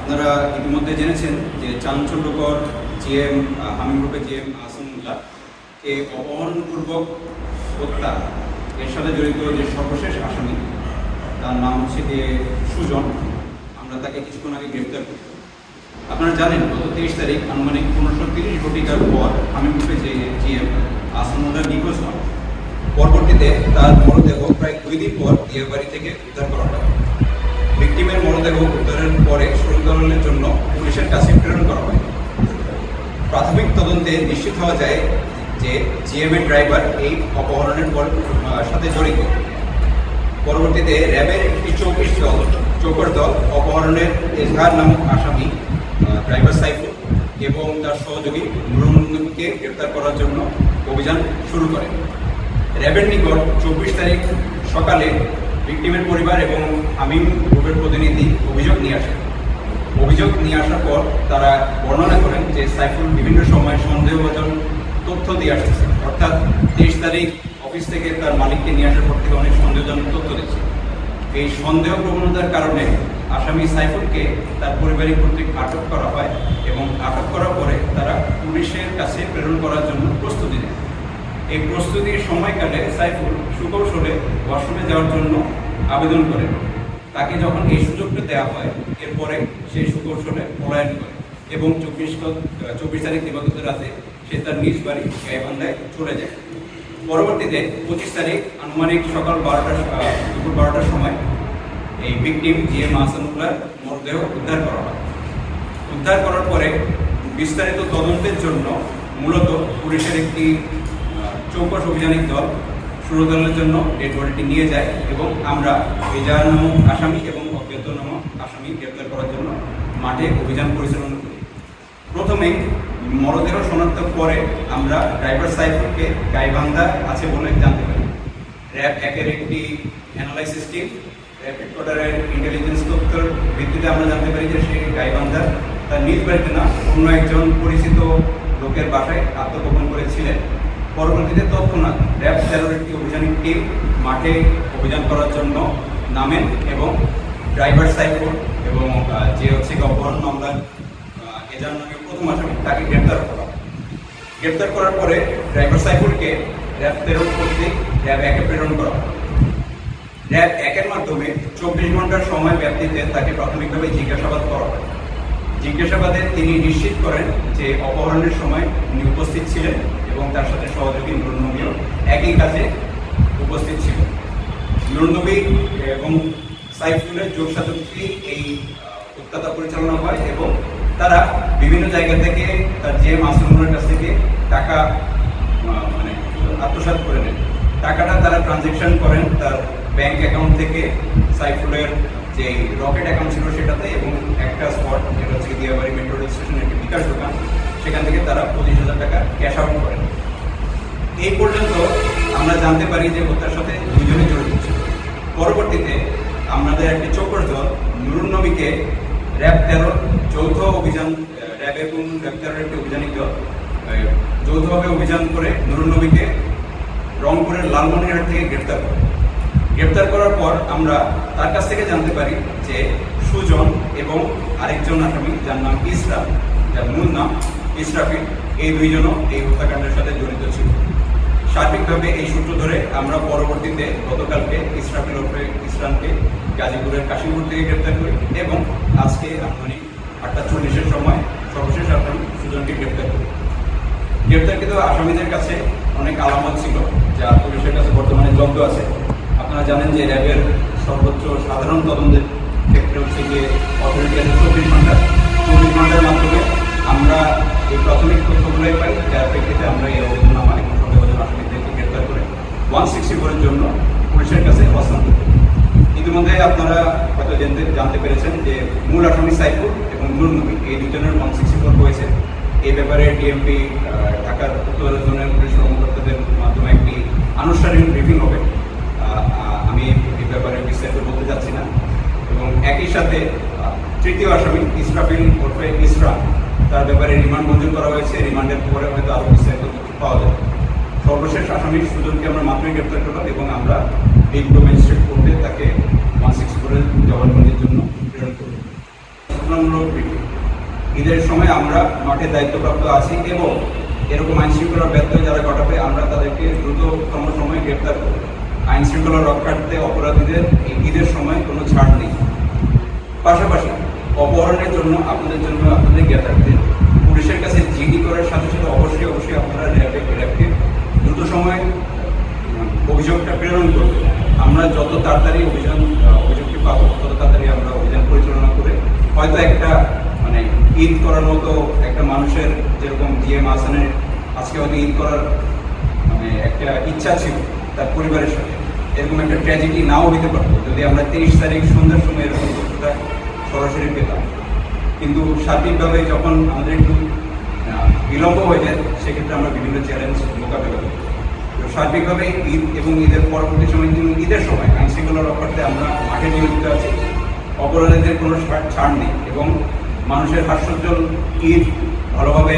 আপনারা ইতিমধ্যে জেনেছেন যে চাঞ্চল্যকর জিএম হামিম গ্রুপের জিএম আহসানুল্লাহ কে অপহরণপূর্বক হত্যা এর সাথে জড়িত যে সর্বশেষ আসামি তার নাম হচ্ছে যে সুজন। আমরা তাকে কিছুক্ষণ আগে গ্রেপ্তার করি। আপনারা জানেন গত 23 তারিখ আনুমানিক 1530 ঘটিকার পর হামিম গ্রুপের যে জিএম আহসানুল্লাহ নিখোঁজ হন। পরবর্তীতে তার মরদেহ প্রায় 2 দিন পর দিয়াবাড়ি থেকে উদ্ধার করা হয়। ভিকটিমের মরদেহ উদ্ধারের পরে শরীরতরণের জন্য পুলিশের কাছে প্রেরণ করা হয়। প্রাথমিক তদন্তে নিশ্চিত হওয়া যায় যে জিএমের ড্রাইভার এই অপহরণের সাথে জড়িত। পরবর্তীতে র্যাবের একটি চৌকস দল অপহরণের এজহার নামক আসামি ড্রাইভার সাইফুল এবং তার সহযোগী নুরুন্নবীকে গ্রেপ্তার করার জন্য অভিযান শুরু করে। র্যাবের নিকট 24 তারিখ সকালে ভিকটিমের পরিবার এবং হামিম গ্রুপের প্রতিনিধি অভিযোগ নিয়ে আসেন। অভিযোগ নিয়ে আসার পর তারা বর্ণনা করেন যে সাইফুল বিভিন্ন সময় সন্দেহভাজন তথ্য দিয়ে আসতেছে, অর্থাৎ 23 তারিখ অফিস থেকে তার মালিককে নিয়ে আসার পর থেকে অনেক সন্দেহজনক তথ্য দিচ্ছে। এই সন্দেহ প্রবণতার কারণে আসামি সাইফুলকে তার পরিবারিক কর্তৃক আটক করা হয় এবং আটক করার পরে তারা পুলিশের কাছে প্রেরণ করার জন্য প্রস্তুতি নেয়। এই প্রস্তুতির সময়কালে সাইফুল সুকৌশলে ওয়াশরুমে যাওয়ার জন্য আবেদন করেন। তাকে যখন এই সুযোগটা দেওয়া হয় এরপরে সেই সুকৌশলে পলায়ন করে এবং 24 তারিখ দিবাগত রাতে সে তার নিজ বাড়ি গাইবান্ধায় চলে যায়। পরবর্তীতে 25 তারিখ আনুমানিক সকাল দুপুর 12টার সময় এই ভিকটিম জিএম আহসানুল্লাহর মরদেহ উদ্ধার করা হয়। উদ্ধার করার পরে বিস্তারিত তদন্তের জন্য মূলত পুলিশের একটি চৌকস অভিযানিক দল সুরতলের জন্য ডেড বডিটি নিয়ে যায় এবং আমরা এজাহার নামক আসামি এবং অজ্ঞাত নামক আসামি গ্রেপ্তার করার জন্য মাঠে অভিযান পরিচালনা করি। প্রথমে মরদেহ শনাক্ত করে আমরা ড্রাইভার সাইফুলকে গাইবান্ধা আছে বলে জানতে পারি। র্যাব 1-এর একটি অ্যানালাইসিস টিম র্যাব হেডকোয়ার্টারের ইন্টেলিজেন্স তথ্যের ভিত্তিতে আমরা জানতে পারি যে সে গাইবান্ধা তার নিজ বাড়িতে না অন্য একজন পরিচিত লোকের বাসায় আত্মগোপন করেছিলেন। পরবর্তীতে তৎক্ষণাৎ র্যাব 13-এর একটি অভিযানিক টিম মাঠে অভিযান করার জন্য নামেন এবং ড্রাইভার সাইফুল এবং যে হচ্ছে অপহরণ মামলার এজাহার নামে প্রথম আসামি তাকে গ্রেপ্তার করার পরে ড্রাইভার সাইফুলকে র্যাব 13 কর্তৃক র্যাব 1-এ প্রেরণ করা হয়। র্যাব 1-এর মাধ্যমে 24 ঘন্টার সময় ব্যাপ্তিতে তাকে প্রাথমিকভাবে জিজ্ঞাসাবাদ করা হয়। জিজ্ঞাসাবাদে তিনি নিশ্চিত করেন যে অপহরণের সময় তিনি উপস্থিত ছিলেন এবং তার সাথে সহযোগী নুরুন্নবীও একই কাজে উপস্থিত ছিল। নুরুন্নবী এবং সাইফুলের যোগসাজশে এই হত্যাটা পরিচালনা হয় এবং তারা বিভিন্ন জায়গা থেকে তার জিএম আহসানুল্লাহর কাছ থেকে টাকা আত্মসাৎ করে নেন। টাকাটা তারা ট্রানজেকশন করেন তার ব্যাংক অ্যাকাউন্ট থেকে সাইফুলের যে রকেট অ্যাকাউন্ট ছিল সেটাতে এবং একটা স্পট যেটা হচ্ছে দিয়াবাড়ি মেট্রো রেল স্টেশনের একটি বিকাশ দোকান, সেখান থেকে তারা 25,000 টাকা ক্যাশ আউট করেন। এই পর্যন্ত আমরা জানতে পারি যে হত্যার সাথে দুইজনে জড়িত ছিল। পরবর্তীতে আমাদের একটি চৌকস দল নুরুন্নবীকে র্যাব 13 যৌথ অভিযান, র্যাব এবং র্যাব 13-এর একটি অভিযানিক দল যৌথভাবে অভিযান করে নুরুন্নবীকে রংপুরের লালমনিরহাট থেকে গ্রেপ্তার করার পর আমরা তার কাছ থেকে জানতে পারি যে সুজন এবং আরেকজন আসামি যার নাম ইসরা, যার মূল নাম ইসরাফিল, এই দুইজনও এই হত্যাকাণ্ডের সাথে জড়িত ছিল। সার্বিকভাবে এই সূত্র ধরে আমরা পরবর্তীতে গতকালকে ইসরাফিল ওরফে ইসরানকে গাজীপুরের কাশিমপুর থেকে গ্রেপ্তার করি এবং আজকে আনুমানিক 8:40-এর সময় সর্বশেষ আসামি সুজনকে গ্রেপ্তার করি। গ্রেপ্তারকৃত আসামিদের কাছে অনেক আলামত ছিল যা পুলিশের কাছে বর্তমানে জব্দ আছে। আপনারা জানেন যে র্যাবের সর্বোচ্চ সাধারণ তদন্তের ক্ষেত্রে হচ্ছে যে অথরিটি আছে 24 ঘন্টার মাধ্যমে আমরা এই প্রাথমিক তথ্যগুলোই পাই, যার প্রেক্ষিতে আমরা এই অবদানামা এবং সন্দেহভাজন আসামিদেরকে গ্রেপ্তার করে 164-এর জন্য পুলিশের কাছে হস্তান্তর করি। ইতিমধ্যে আপনারা হয়তো জানতে পেরেছেন যে মূল আসামি সাইফুল এবং নুরুন্নবী এই দুজনের 164 হয়েছে। এই ব্যাপারে ডিএমপি ঢাকার উত্তর জোনের পুলিশ কর্মকর্তাদের মাধ্যমে একটি আনুষ্ঠানিক ব্রিফিং হবে। আমি এই ব্যাপারে বিস্তারিত বলতে যাচ্ছি না। এবং একই সাথে তৃতীয় আসামি ইসরাফিল ওরফে ইসরা, তার ব্যাপারে রিমান্ড মঞ্জুর করা হয়েছে। রিমান্ডের পরে হয়তো আরও বিস্তারিত পাওয়া যাবে। সর্বশেষ আসামি সুজনকে আমরা মাত্রই গ্রেপ্তার করলাম এবং আমরা এই ম্যাজিস্ট্রেট কোর্টে তাকে 164-এর জবানবন্দির জন্য প্রেরণ করব। সচেতনমূলক ব্রিফিং। ঈদের সময় আমরা মাঠে দায়িত্বপ্রাপ্ত আছি এবং এরকম আইনশৃঙ্খলা ব্যত্যয় যারা ঘটাবে আমরা তাদেরকে দ্রুততম সময়ে গ্রেপ্তার করব। আইনশৃঙ্খলা রক্ষার্থে অপরাধীদের এই ঈদের সময় কোনো ছাড় নেই। পাশাপাশি অপহরণের জন্য আপনাদের জ্ঞাতার্থে পুলিশের কাছে জিডি করার সাথে সাথে অবশ্যই আপনারা র্যাবকে দ্রুত সময়ে অভিযোগটা প্রেরণ করবে। আমরা যত তাড়াতাড়ি অভিযোগটি পাবো তত তাড়াতাড়ি আমরা অভিযান পরিচালনা করে হয়তো একটা ঈদ করার মতো একটা মানুষের যেরকম জিএম আহসানের আজকে হয়তো ঈদ করার একটা ইচ্ছা ছিল তার পরিবারের সাথে, এরকম একটা ট্র্যাজেডি নাও হতে পারতো যদি আমরা 23 তারিখ সন্ধ্যার সময় এরকম তথ্যটা সরাসরি পেতাম। কিন্তু সার্বিকভাবে যখন আমাদের একটু বিলম্ব হয়ে যায় সেক্ষেত্রে আমরা বিভিন্ন চ্যালেঞ্জ মোকাবেলা করি। তো সার্বিকভাবে ঈদ এবং ঈদের পরবর্তী সময় কিন্তু ঈদের সময় আইনশৃঙ্খলা রক্ষার্থে আমরা মাঠে নিয়োজিত আছি। অপরাধীদের কোনো ছাড় নেই এবং মানুষের হাস্যোজ্জ্বল ঈদ ভালোভাবে